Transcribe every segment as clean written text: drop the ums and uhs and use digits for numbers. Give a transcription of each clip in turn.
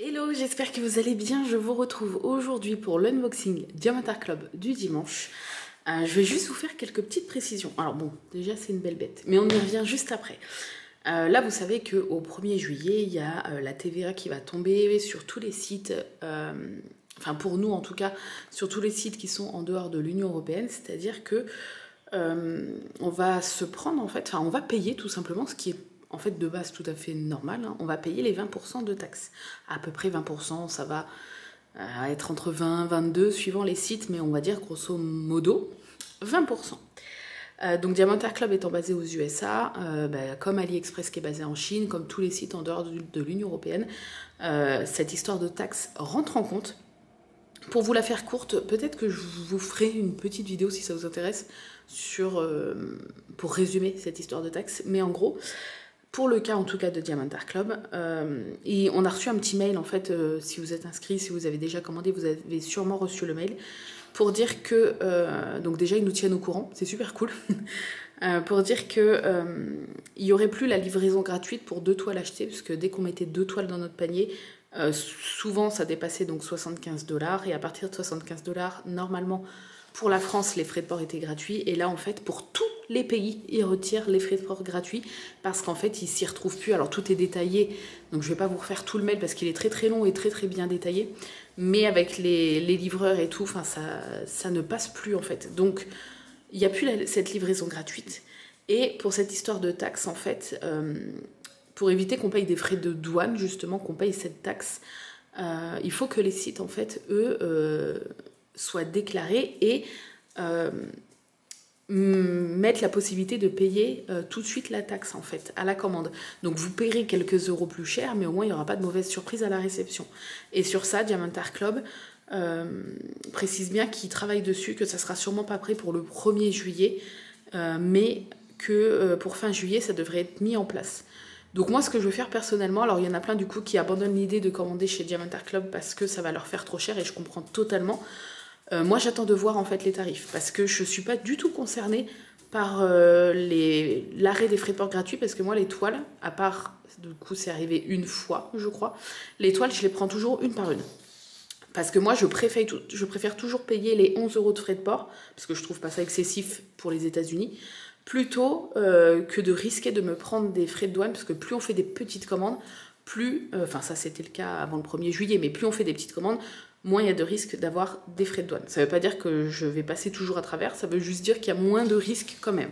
Hello, j'espère que vous allez bien. Je vous retrouve aujourd'hui pour l'unboxing Diamantar Club du dimanche. Je vais juste vous faire quelques petites précisions. Alors bon, déjà c'est une belle bête, mais on y revient juste après. Là, vous savez qu'au 1er juillet, il y a la TVA qui va tomber sur tous les sites, enfin pour nous en tout cas, sur tous les sites qui sont en dehors de l'Union Européenne, c'est-à-dire que on va se prendre en fait, enfin on va payer tout simplement ce qui est en fait de base tout à fait normal, hein. On va payer les 20% de taxes. À peu près 20%, ça va être entre 20 et 22 suivant les sites, mais on va dire grosso modo 20%. Donc Diamantar Club étant basé aux USA, comme AliExpress qui est basé en Chine, comme tous les sites en dehors de l'Union Européenne, cette histoire de taxes rentre en compte. Pour vous la faire courte, peut-être que je vous ferai une petite vidéo si ça vous intéresse pour résumer cette histoire de taxes. Mais en gros, pour le cas en tout cas de Diamantar Club, et on a reçu un petit mail en fait, si vous êtes inscrit, si vous avez déjà commandé, vous avez sûrement reçu le mail, pour dire que, donc déjà ils nous tiennent au courant, c'est super cool, pour dire que il n'y aurait plus la livraison gratuite pour 2 toiles achetées, parce que dès qu'on mettait 2 toiles dans notre panier, souvent ça dépassait donc 75 $, et à partir de 75 $, normalement pour la France les frais de port étaient gratuits, et là en fait pour tous les pays ils retirent les frais de port gratuits parce qu'en fait ils s'y retrouvent plus. Alors tout est détaillé, donc je vais pas vous refaire tout le mail parce qu'il est très très long et très très bien détaillé, mais avec les livreurs et tout, enfin ça ne passe plus en fait, donc il n'y a plus cette livraison gratuite. Et pour cette histoire de taxe en fait, pour éviter qu'on paye des frais de douane, justement, qu'on paye cette taxe, il faut que les sites, en fait, eux, soient déclarés et mettent la possibilité de payer tout de suite la taxe, en fait, à la commande. Donc vous paierez quelques euros plus cher, mais au moins il n'y aura pas de mauvaise surprise à la réception. Et sur ça, Diamantar Club précise bien qu'il travaille dessus, que ça sera sûrement pas prêt pour le 1er juillet, mais que pour fin juillet, ça devrait être mis en place. Donc moi, ce que je veux faire personnellement, alors il y en a plein du coup qui abandonnent l'idée de commander chez Diamantar Club parce que ça va leur faire trop cher, et je comprends totalement. Moi, j'attends de voir en fait les tarifs parce que je suis pas du tout concernée par l'arrêt des frais de port gratuits, parce que moi, les toiles, à part, du coup, c'est arrivé une fois, je crois, les toiles, je les prends toujours une par une. Parce que moi, je préfère toujours payer les 11 € de frais de port, parce que je trouve pas ça excessif pour les États-Unis, plutôt que de risquer de me prendre des frais de douane, parce que plus on fait des petites commandes, plus, enfin ça c'était le cas avant le 1er juillet, mais plus on fait des petites commandes, moins il y a de risques d'avoir des frais de douane. Ça veut pas dire que je vais passer toujours à travers, ça veut juste dire qu'il y a moins de risques quand même.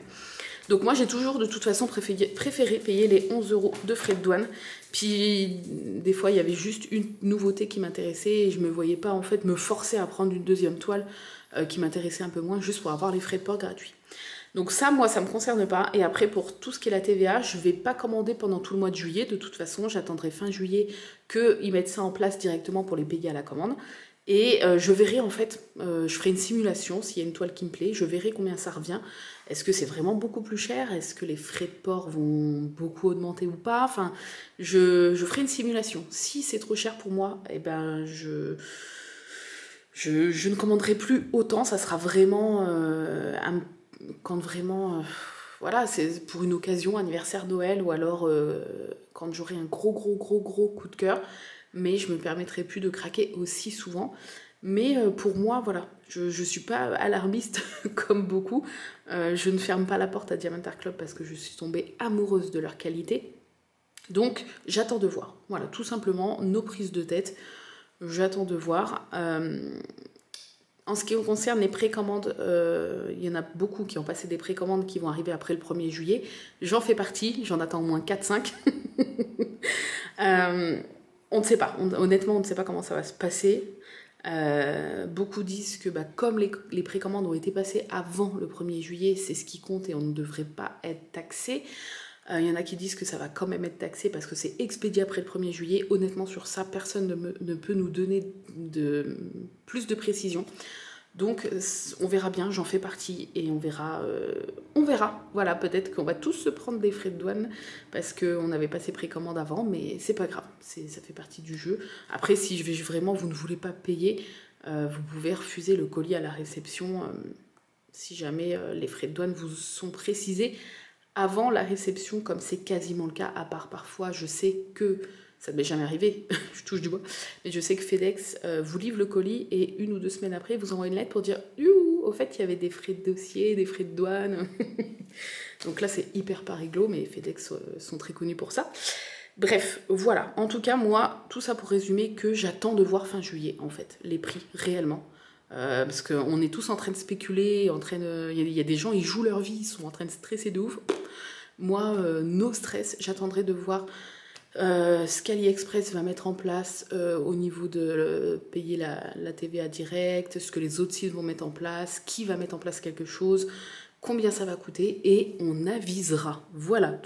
Donc moi j'ai toujours de toute façon préféré payer les 11 € de frais de douane. Puis des fois il y avait juste une nouveauté qui m'intéressait et je me voyais pas en fait me forcer à prendre une deuxième toile qui m'intéressait un peu moins, juste pour avoir les frais de port gratuits. Donc ça, moi, ça me concerne pas. Et après, pour tout ce qui est la TVA, je vais pas commander pendant tout le mois de juillet. De toute façon, j'attendrai fin juillet qu'ils mettent ça en place directement pour les payer à la commande. Et je verrai en fait, je ferai une simulation s'il y a une toile qui me plaît, je verrai combien ça revient. Est-ce que c'est vraiment beaucoup plus cher? Est-ce que les frais de port vont beaucoup augmenter ou pas? Enfin, je ferai une simulation. Si c'est trop cher pour moi, eh ben je ne commanderai plus autant. Ça sera vraiment quand vraiment, voilà, c'est pour une occasion, anniversaire, Noël, ou alors quand j'aurai un gros coup de cœur, mais je me permettrai plus de craquer aussi souvent. Mais pour moi, voilà, je suis pas alarmiste comme beaucoup. Je ne ferme pas la porte à Diamantar Club parce que je suis tombée amoureuse de leur qualité. Donc j'attends de voir. Voilà, tout simplement, nos prises de tête. J'attends de voir. En ce qui concerne les précommandes, il y en a beaucoup qui ont passé des précommandes qui vont arriver après le 1er juillet. J'en fais partie, j'en attends au moins 4-5. On ne sait pas, honnêtement, on ne sait pas comment ça va se passer. Beaucoup disent que comme les précommandes ont été passées avant le 1er juillet, c'est ce qui compte et on ne devrait pas être taxé. Il y en a qui disent que ça va quand même être taxé parce que c'est expédié après le 1er juillet. Honnêtement, sur ça, personne ne peut nous donner plus de précision. Donc, on verra bien, j'en fais partie et on verra. Voilà, peut-être qu'on va tous se prendre des frais de douane parce qu'on avait passé précommande avant, mais c'est pas grave, ça fait partie du jeu. Après, si vraiment vous ne voulez pas payer, vous pouvez refuser le colis à la réception si jamais les frais de douane vous sont précisés avant la réception, comme c'est quasiment le cas, à part parfois, je sais que ça ne m'est jamais arrivé, je touche du bois, mais je sais que FedEx vous livre le colis et 1 ou 2 semaines après, il vous envoie une lettre pour dire « Youhou, au fait, il y avait des frais de dossier, des frais de douane. » Donc là, c'est hyper pas réglo, mais FedEx sont très connus pour ça. Bref, voilà. En tout cas, moi, tout ça pour résumer que j'attends de voir fin juillet, en fait, les prix, réellement. Parce qu'on est tous en train de spéculer, il y a des gens, ils jouent leur vie, ils sont en train de stresser de ouf. Moi, no stress, j'attendrai de voir ce qu'AliExpress va mettre en place au niveau de payer la TVA directe, ce que les autres sites vont mettre en place, qui va mettre en place quelque chose, combien ça va coûter, et on avisera. Voilà,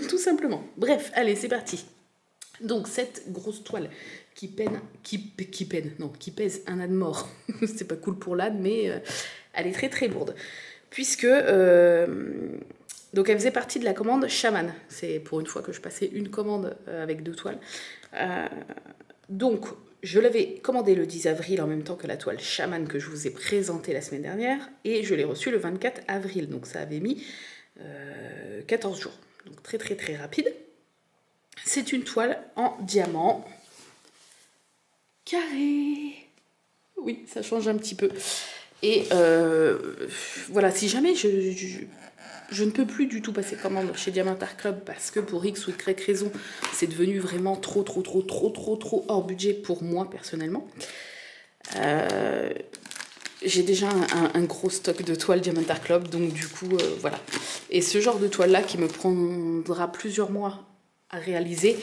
tout simplement. Bref, allez, c'est parti. Donc, cette grosse toile qui pèse un âne mort, c'est pas cool pour l'âne, mais elle est très très lourde. Puisque, donc elle faisait partie de la commande Shaman. C'est pour une fois que je passais une commande avec 2 toiles. Donc, je l'avais commandée le 10 avril en même temps que la toile Shaman que je vous ai présentée la semaine dernière. Et je l'ai reçue le 24 avril. Donc, ça avait mis 14 jours. Donc, très très très rapide. C'est une toile en diamant carré. Oui, ça change un petit peu. Et voilà, si jamais je ne peux plus du tout passer commande chez Diamant Art Club parce que pour X ou Y raison, c'est devenu vraiment trop hors budget pour moi personnellement. J'ai déjà un gros stock de toiles Diamant Art Club, donc du coup, voilà. Et ce genre de toile-là qui me prendra plusieurs mois à réaliser,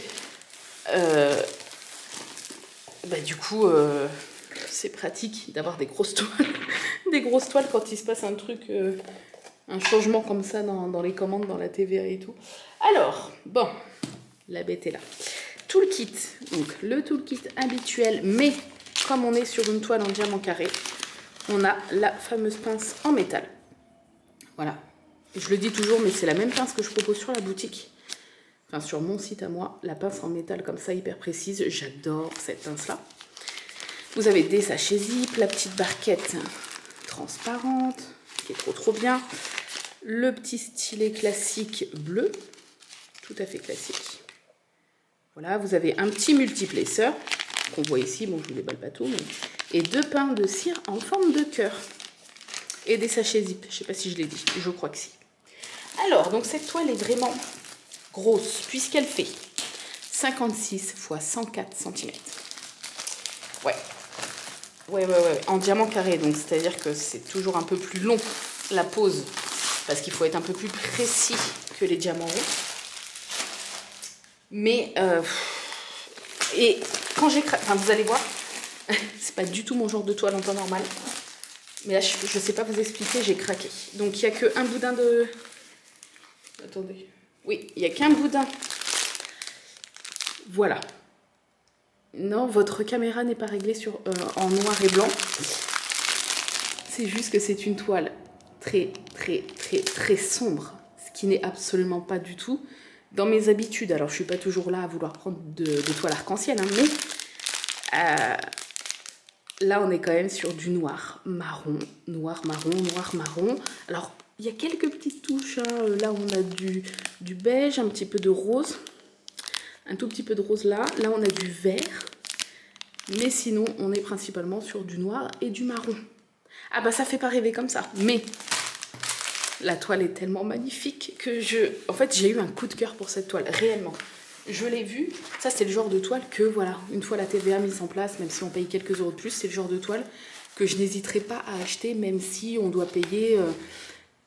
du coup, c'est pratique d'avoir des grosses toiles. Des grosses toiles quand il se passe un truc, un changement comme ça dans les commandes, dans la TVA et tout. Alors, bon, la bête est là. Toolkit, donc le toolkit habituel, mais comme on est sur une toile en diamant carré, on a la fameuse pince en métal. Voilà. Et je le dis toujours, mais c'est la même pince que je propose sur la boutique. Enfin, sur mon site à moi, la pince en métal comme ça, hyper précise. J'adore cette pince-là. Vous avez des sachets zip, la petite barquette transparente, qui est trop bien. Le petit stylet classique bleu, tout à fait classique. Voilà, vous avez un petit multiplaceur, qu'on voit ici, bon je vous déballe pas tout, mais... et 2 pains de cire en forme de cœur. Et des sachets zip, je sais pas si je l'ai dit, je crois que si. Alors, donc cette toile est vraiment grosse, puisqu'elle fait 56 x 104 cm. Ouais, en diamant carré, donc c'est-à-dire que c'est toujours un peu plus long la pose, parce qu'il faut être un peu plus précis que les diamants ronds. Mais, et quand j'ai craqué, enfin vous allez voir, c'est pas du tout mon genre de toile en temps normal, mais là je sais pas vous expliquer, j'ai craqué. Donc il n'y a qu'un boudin de... Attendez. Oui, il n'y a qu'un boudin. Voilà. Non, votre caméra n'est pas réglée en noir et blanc. C'est juste que c'est une toile très sombre. Ce qui n'est absolument pas du tout dans mes habitudes. Alors, je ne suis pas toujours là à vouloir prendre de toile arc-en-ciel, hein, mais là, on est quand même sur du noir, marron, noir, marron. Alors, il y a quelques petites touches. Hein. Là, on a du beige, un petit peu de rose. Un tout petit peu de rose là. Là, on a du vert. Mais sinon, on est principalement sur du noir et du marron. Ah bah, ça fait pas rêver comme ça. Mais la toile est tellement magnifique que en fait, j'ai eu un coup de cœur pour cette toile, réellement. Je l'ai vue. Ça, c'est le genre de toile que, voilà, une fois la TVA mise en place, même si on paye quelques euros de plus, c'est le genre de toile que je n'hésiterai pas à acheter, même si on doit payer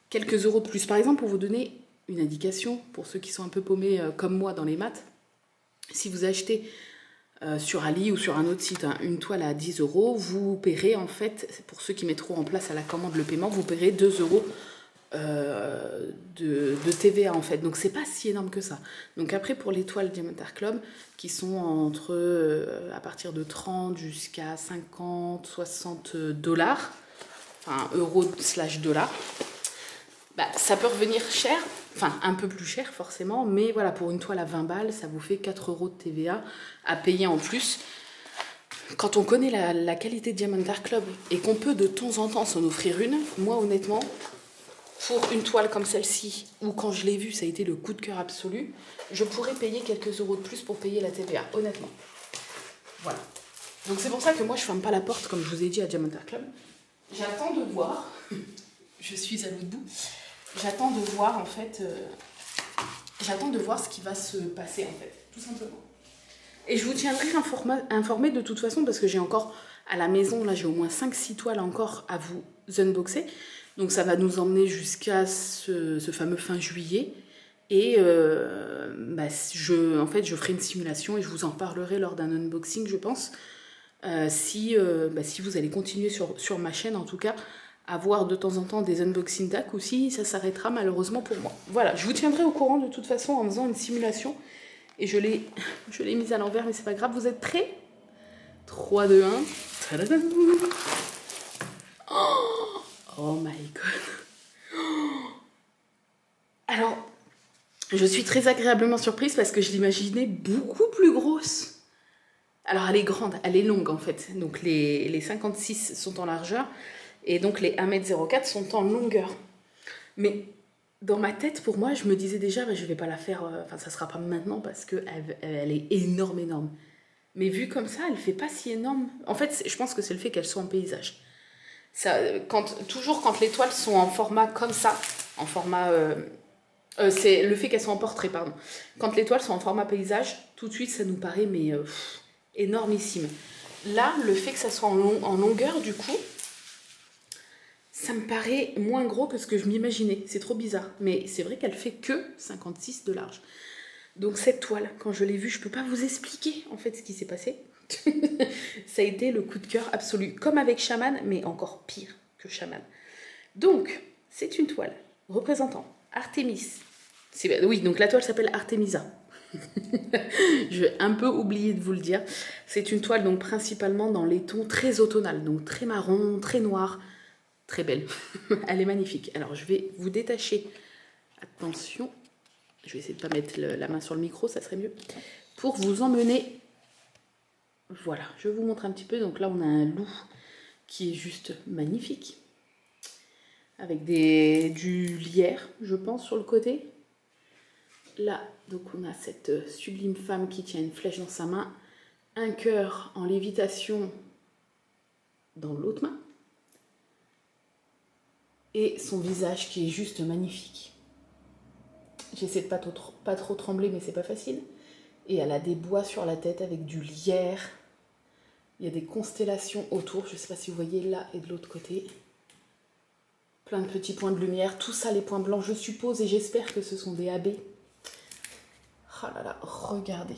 quelques euros de plus. Par exemple, pour vous donner une indication, pour ceux qui sont un peu paumés comme moi dans les maths, si vous achetez sur Ali ou sur un autre site une toile à 10 euros, vous paierez en fait, pour ceux qui mettront en place à la commande le paiement, vous paierez 2 euros de TVA en fait. Donc c'est pas si énorme que ça. Donc après pour les toiles Diamant Art Club qui sont entre à partir de 30 jusqu'à 50, 60 dollars, enfin euros/dollars, bah, ça peut revenir cher, enfin un peu plus cher forcément, mais voilà, pour une toile à 20 balles, ça vous fait 4 euros de TVA à payer en plus. Quand on connaît la qualité de Diamant Art Club et qu'on peut de temps en temps s'en offrir une, moi honnêtement, pour une toile comme celle-ci, où quand je l'ai vue, ça a été le coup de cœur absolu, je pourrais payer quelques euros de plus pour payer la TVA, honnêtement. Voilà. Donc c'est pour ça que moi, je ferme pas la porte, comme je vous ai dit à Diamond Art Club. J'attends de voir, je suis à l'autre bout, j'attends de voir en fait, j'attends de voir ce qui va se passer en fait, tout simplement. Et je vous tiendrai informé de toute façon, parce que j'ai encore à la maison, là j'ai au moins 5-6 toiles encore à vous unboxer. Donc ça va nous emmener jusqu'à ce fameux fin juillet. Et en fait, je ferai une simulation et je vous en parlerai lors d'un unboxing, je pense. Si vous allez continuer sur ma chaîne, en tout cas, à voir de temps en temps des unboxing DAC, ou si ça s'arrêtera malheureusement pour moi. Voilà, je vous tiendrai au courant de toute façon en faisant une simulation. Et je l'ai mise à l'envers, mais c'est pas grave. Vous êtes prêts? 3, 2, 1. Tadadam. Oh my god. Alors, je suis très agréablement surprise parce que je l'imaginais beaucoup plus grosse. Alors, elle est grande, elle est longue en fait. Donc, les 56 sont en largeur et donc les 1m04 sont en longueur. Mais dans ma tête, pour moi, je me disais déjà, je vais pas la faire, ça sera pas maintenant parce qu'elle est énorme. Mais vue comme ça, elle fait pas si énorme. En fait, je pense que c'est le fait qu'elle soit en paysage. Ça, toujours quand les toiles sont en format comme ça, en format... c'est le fait qu'elles soient en portrait, pardon. Quand les toiles sont en format paysage, tout de suite, ça nous paraît énormissime. Là, le fait que ça soit en longueur, du coup, ça me paraît moins gros que ce que je m'imaginais. C'est trop bizarre. Mais c'est vrai qu'elle fait que 56 de large. Donc cette toile, quand je l'ai vue, je peux pas vous expliquer en fait ce qui s'est passé. Ça a été le coup de cœur absolu. Comme avec Shaman, mais encore pire que Shaman. Donc, c'est une toile représentant Artémis. Oui, donc la toile s'appelle Artemisa. Je vais un peu oublier de vous le dire. C'est une toile donc principalement dans les tons très automnales, donc très marron, très noir, très belle. Elle est magnifique. Alors je vais vous détacher. Attention, je vais essayer de ne pas mettre la main sur le micro, ça serait mieux. Pour vous emmener, voilà, je vous montre un petit peu. Donc là on a un loup qui est juste magnifique. Avec du lierre, je pense, sur le côté. Là, donc on a cette sublime femme qui tient une flèche dans sa main, un cœur en lévitation dans l'autre main, et son visage qui est juste magnifique. J'essaie de pas trop trembler, mais c'est pas facile. Et elle a des bois sur la tête avec du lierre. Il y a des constellations autour, je sais pas si vous voyez là et de l'autre côté. Plein de petits points de lumière, tout ça les points blancs, je suppose, et j'espère que ce sont des AB. Oh là là, regardez.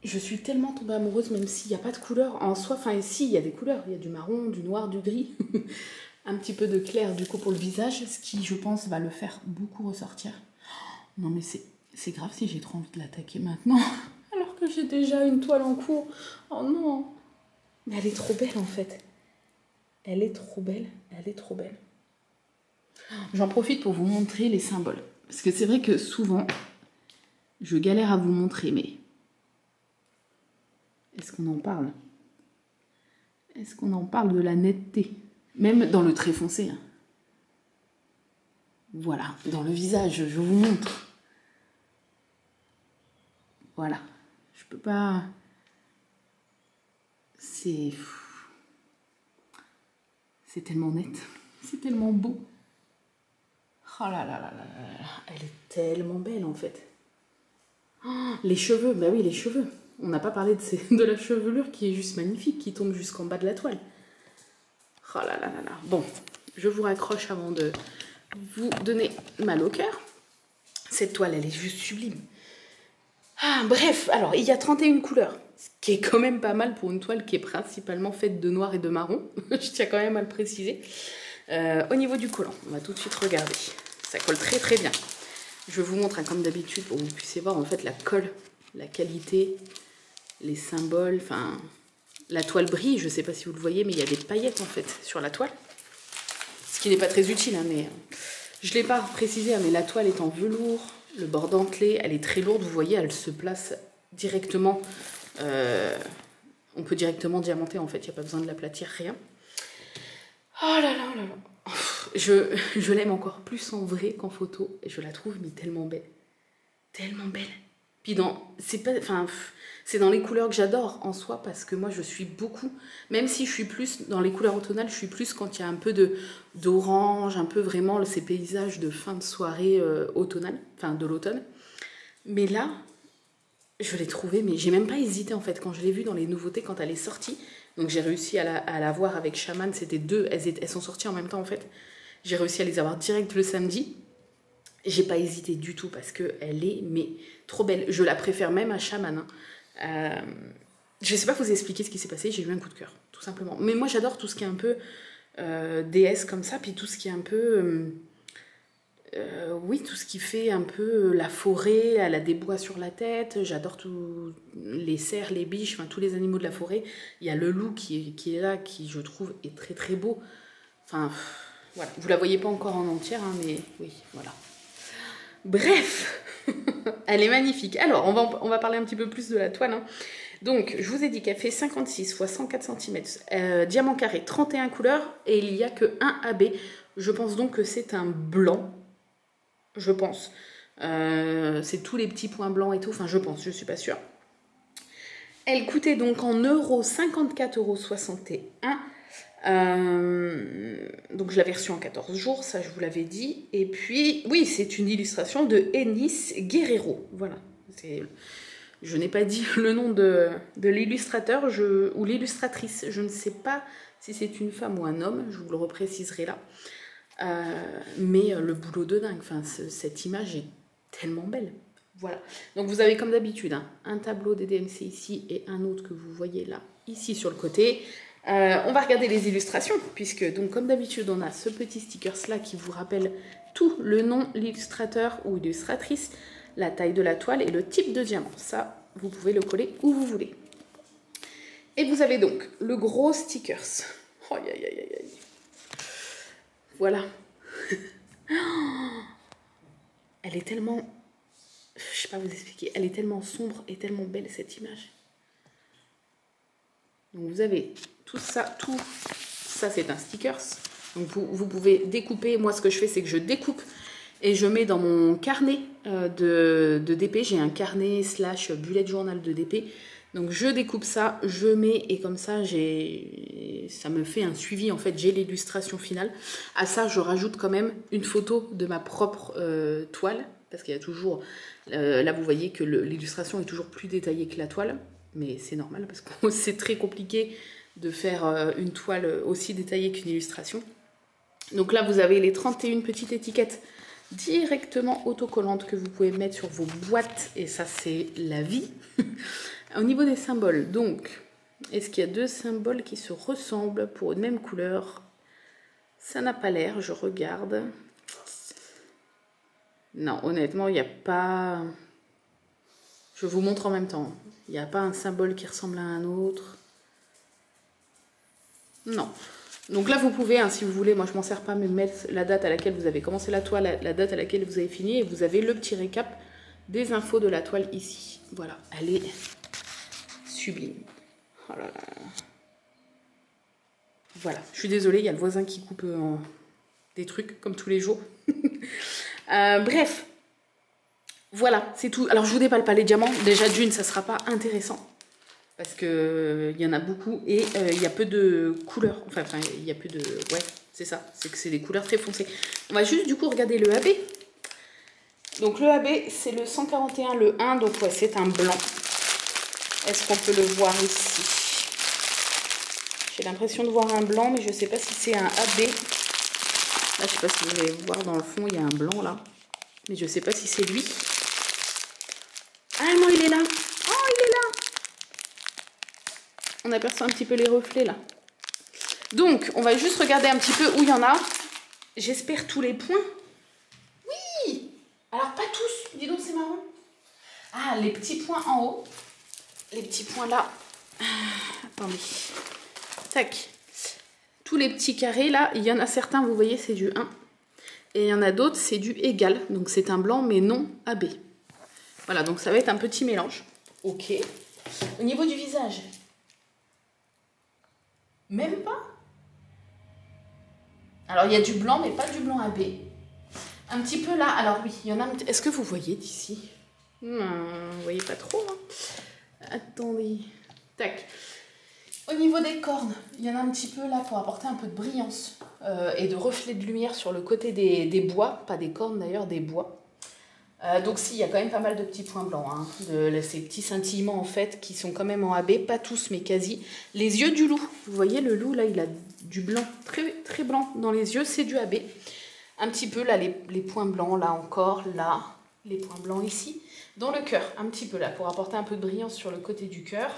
Je suis tellement tombée amoureuse, même s'il n'y a pas de couleur en soi. Enfin, si, il y a des couleurs. Il y a du marron, du noir, du gris. Un petit peu de clair, du coup, pour le visage. Ce qui, je pense, va le faire beaucoup ressortir. Non, mais c'est grave si j'ai trop envie de l'attaquer maintenant. Alors que j'ai déjà une toile en cours. Oh non. Mais elle est trop belle, en fait. Elle est trop belle. Elle est trop belle. J'en profite pour vous montrer les symboles. Parce que c'est vrai que souvent, je galère à vous montrer, mais... Est-ce qu'on en parle? Est-ce qu'on en parle de la netteté? Même dans le trait foncé. Hein. Voilà, dans le visage, je vous montre. Voilà. Je peux pas... C'est tellement net. C'est tellement beau. Oh là là là là là. Elle est tellement belle, en fait. Oh, les cheveux, bah oui, les cheveux. On n'a pas parlé de la chevelure qui est juste magnifique, qui tombe jusqu'en bas de la toile. Oh là là là là. Bon, je vous raccroche avant de vous donner mal au cœur. Cette toile, elle est juste sublime. Ah, bref, alors, il y a 31 couleurs. Ce qui est quand même pas mal pour une toile qui est principalement faite de noir et de marron. Je tiens quand même à le préciser. Au niveau du collant, on va tout de suite regarder. Ça colle très très bien. Je vous montre, hein, comme d'habitude, pour que vous puissiez voir en fait la colle, la qualité, les symboles, enfin... La toile brille, je ne sais pas si vous le voyez, mais il y a des paillettes en fait sur la toile. Ce qui n'est pas très utile, hein, mais je ne l'ai pas précisé, hein, mais la toile est en velours, le bord dentelé, elle est très lourde, vous voyez, elle se place directement, on peut directement diamanter en fait, il n'y a pas besoin de l'aplatir, rien. Oh là là, oh là là. je l'aime encore plus en vrai qu'en photo. Je la trouve mais tellement belle. Tellement belle. Puis c'est dans les couleurs que j'adore en soi, parce que moi je suis beaucoup, même si je suis plus dans les couleurs automnales, je suis plus quand il y a un peu d'orange, un peu vraiment ces paysages de fin de soirée automnale, enfin de l'automne. Mais là, je l'ai trouvée, mais j'ai même pas hésité en fait quand je l'ai vue dans les nouveautés quand elle est sortie. Donc j'ai réussi à la voir avec Shaman, c'était deux, elles sont sorties en même temps en fait. J'ai réussi à les avoir direct le samedi. J'ai pas hésité du tout parce qu'elle est mais trop belle. Je la préfère même à Shaman. Je sais pas vous expliquer ce qui s'est passé, j'ai eu un coup de cœur, tout simplement. Mais moi j'adore tout ce qui est un peu déesse comme ça, puis tout ce qui est un peu... oui, tout ce qui fait un peu la forêt, elle a des bois sur la tête, j'adore tous les cerfs, les biches, enfin tous les animaux de la forêt. Il y a le loup qui est là, qui je trouve est très très beau. Enfin, voilà, vous la voyez pas encore en entière, hein, mais oui, voilà. Bref, elle est magnifique. Alors, on va parler un petit peu plus de la toile. Hein. Donc, je vous ai dit qu'elle fait 56 x 104 cm, diamant carré, 31 couleurs, et il n'y a que un AB. Je pense donc que c'est un blanc. Je pense. C'est tous les petits points blancs et tout. Enfin, je pense, je suis pas sûre. Elle coûtait donc en euros 54,61 €. Donc je l'avais reçue en 14 jours, ça je vous l'avais dit. Et puis, oui, c'est une illustration de Enis Guerrero. Voilà. Je n'ai pas dit le nom de l'illustrateur ou l'illustratrice. Je ne sais pas si c'est une femme ou un homme, je vous le repréciserai là. Mais le boulot de dingue, enfin, cette image est tellement belle. Voilà. Donc vous avez comme d'habitude hein, un tableau des DMC ici et un autre que vous voyez là, ici sur le côté. On va regarder les illustrations, puisque donc comme d'habitude on a ce petit stickers là qui vous rappelle tout le nom, l'illustrateur ou illustratrice, la taille de la toile et le type de diamant. Ça, vous pouvez le coller où vous voulez. Et vous avez donc le gros stickers. Oh, aïe, aïe, aïe, aïe. Voilà. Elle est tellement... Je sais pas vous expliquer. Elle est tellement sombre et tellement belle cette image. Donc vous avez tout ça c'est un stickers. Donc vous pouvez découper. Moi ce que je fais c'est que je découpe et je mets dans mon carnet de DP. J'ai un carnet / bullet journal de DP. Donc je découpe ça, je mets et comme ça ça me fait un suivi en fait. J'ai l'illustration finale. À ça je rajoute quand même une photo de ma propre toile parce qu'il y a toujours là vous voyez que l'illustration est toujours plus détaillée que la toile. Mais c'est normal parce que c'est très compliqué de faire une toile aussi détaillée qu'une illustration. Donc là, vous avez les 31 petites étiquettes directement autocollantes que vous pouvez mettre sur vos boîtes. Et ça, c'est la vie. Au niveau des symboles, donc, est-ce qu'il y a deux symboles qui se ressemblent pour une même couleur? Ça n'a pas l'air, je regarde. Non, honnêtement, il n'y a pas... Je vous montre en même temps. Il n'y a pas un symbole qui ressemble à un autre. Non. Donc là, vous pouvez, hein, si vous voulez, moi je m'en sers pas, mais mettre la date à laquelle vous avez commencé la toile, la date à laquelle vous avez fini, et vous avez le petit récap des infos de la toile ici. Voilà, elle est sublime. Oh là là. Voilà, je suis désolée, il y a le voisin qui coupe des trucs, comme tous les jours. Bref. Voilà, c'est tout. Alors, je vous déballe pas les diamants. Déjà, d'une, ça sera pas intéressant. Parce que il y en a beaucoup. Et il y a peu de couleurs. Enfin, il y a peu de... Ouais, c'est ça. C'est que c'est des couleurs très foncées. On va juste, du coup, regarder le AB. Donc, le AB, c'est le 141, le 1. Donc, ouais, c'est un blanc. Est-ce qu'on peut le voir ici? J'ai l'impression de voir un blanc, mais je sais pas si c'est un AB. Là, je sais pas si vous allez voir dans le fond, il y a un blanc, là. Mais je sais pas si c'est lui. Ah non, il est là. Oh, il est là. On aperçoit un petit peu les reflets là. Donc, on va juste regarder un petit peu où il y en a. J'espère tous les points. Oui. Alors, pas tous. Dis donc, c'est marrant. Ah, les petits points en haut. Les petits points là. Attendez. Tac. Tous les petits carrés là. Il y en a certains, vous voyez, c'est du 1. Et il y en a d'autres, c'est du égal. Donc, c'est un blanc, mais non AB. Voilà, donc ça va être un petit mélange. Ok. Au niveau du visage, même pas. Alors, il y a du blanc, mais pas du blanc AB. Un petit peu là. Alors oui, il y en a... Est-ce que vous voyez d'ici? Vous voyez pas trop, hein? Attendez. Tac. Au niveau des cornes, il y en a un petit peu là pour apporter un peu de brillance et de reflet de lumière sur le côté des bois. Pas des cornes d'ailleurs, des bois. Donc si, il y a quand même pas mal de petits points blancs. Hein, ces petits scintillements en fait qui sont quand même en AB. Pas tous, mais quasi. Les yeux du loup. Vous voyez le loup là, il a du blanc. Très, très blanc dans les yeux. C'est du AB. Un petit peu là, les points blancs là encore. Là, les points blancs ici. Dans le cœur, un petit peu là pour apporter un peu de brillance sur le côté du cœur.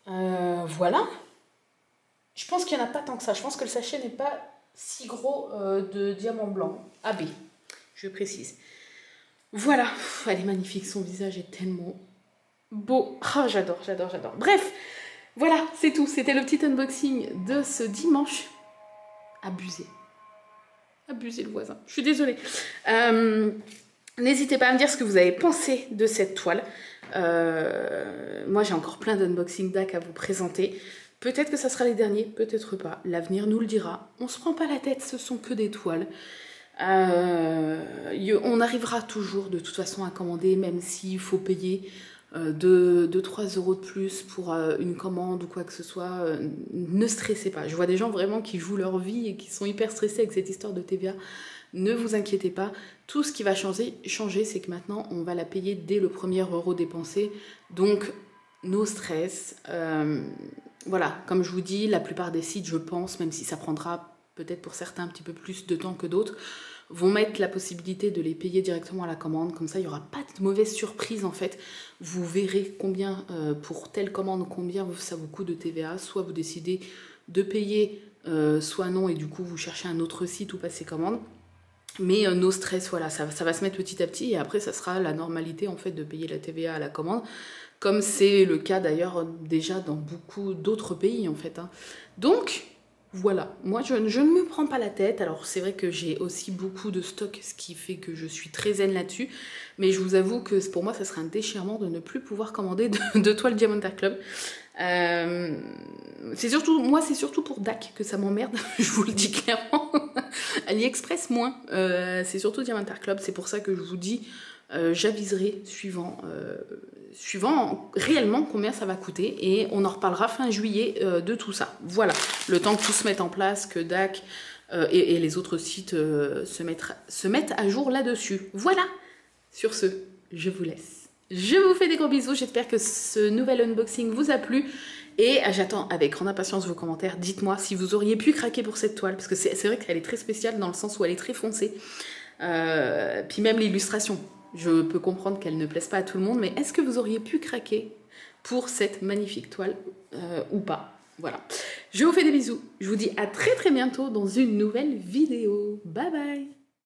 Voilà. Je pense qu'il n'y en a pas tant que ça. Je pense que le sachet n'est pas si gros de diamant blanc. AB, je précise. Voilà. Elle est magnifique. Son visage est tellement beau. Oh, j'adore, j'adore, j'adore. Bref, voilà, c'est tout. C'était le petit unboxing de ce dimanche. Abusé. Abusé le voisin. Je suis désolée. N'hésitez pas à me dire ce que vous avez pensé de cette toile. Moi, j'ai encore plein d'unboxing DAC à vous présenter. Peut-être que ça sera les derniers, peut-être pas. L'avenir nous le dira. On se prend pas la tête, ce sont que des toiles. On arrivera toujours de toute façon à commander, même s'il faut payer 2-3 euros de plus pour une commande ou quoi que ce soit. Ne stressez pas. Je vois des gens vraiment qui jouent leur vie et qui sont hyper stressés avec cette histoire de TVA. Ne vous inquiétez pas, tout ce qui va changer c'est que maintenant on va la payer dès le premier euro dépensé, donc no stress. Voilà, comme je vous dis, la plupart des sites, je pense, même si ça prendra peut-être pour certains un petit peu plus de temps que d'autres, vont mettre la possibilité de les payer directement à la commande, comme ça il n'y aura pas de mauvaise surprise en fait. Vous verrez combien, pour telle commande, combien ça vous coûte de TVA, soit vous décidez de payer, soit non, et du coup vous cherchez un autre site où passer commande. Mais no stress, voilà, ça va se mettre petit à petit et après ça sera la normalité en fait de payer la TVA à la commande, comme c'est le cas d'ailleurs déjà dans beaucoup d'autres pays en fait. Hein. Donc voilà, moi je ne me prends pas la tête. Alors c'est vrai que j'ai aussi beaucoup de stock, ce qui fait que je suis très zen là-dessus, mais je vous avoue que pour moi ça serait un déchirement de ne plus pouvoir commander de toile Diamond Art Club. C'est surtout pour DAC que ça m'emmerde, je vous le dis clairement. AliExpress moins, c'est surtout Diamond Art Club, c'est pour ça que je vous dis, j'aviserai suivant réellement combien ça va coûter et on en reparlera fin juillet de tout ça. Voilà, le temps que tout se mette en place, que DAC et les autres sites se mettent à jour là-dessus. Voilà, sur ce, je vous laisse. Je vous fais des gros bisous, j'espère que ce nouvel unboxing vous a plu et j'attends avec grande impatience vos commentaires. Dites-moi si vous auriez pu craquer pour cette toile, parce que c'est vrai qu'elle est très spéciale dans le sens où elle est très foncée. Puis même l'illustration, je peux comprendre qu'elle ne plaise pas à tout le monde, mais est-ce que vous auriez pu craquer pour cette magnifique toile ou pas? Voilà, je vous fais des bisous, je vous dis à très bientôt dans une nouvelle vidéo. Bye bye.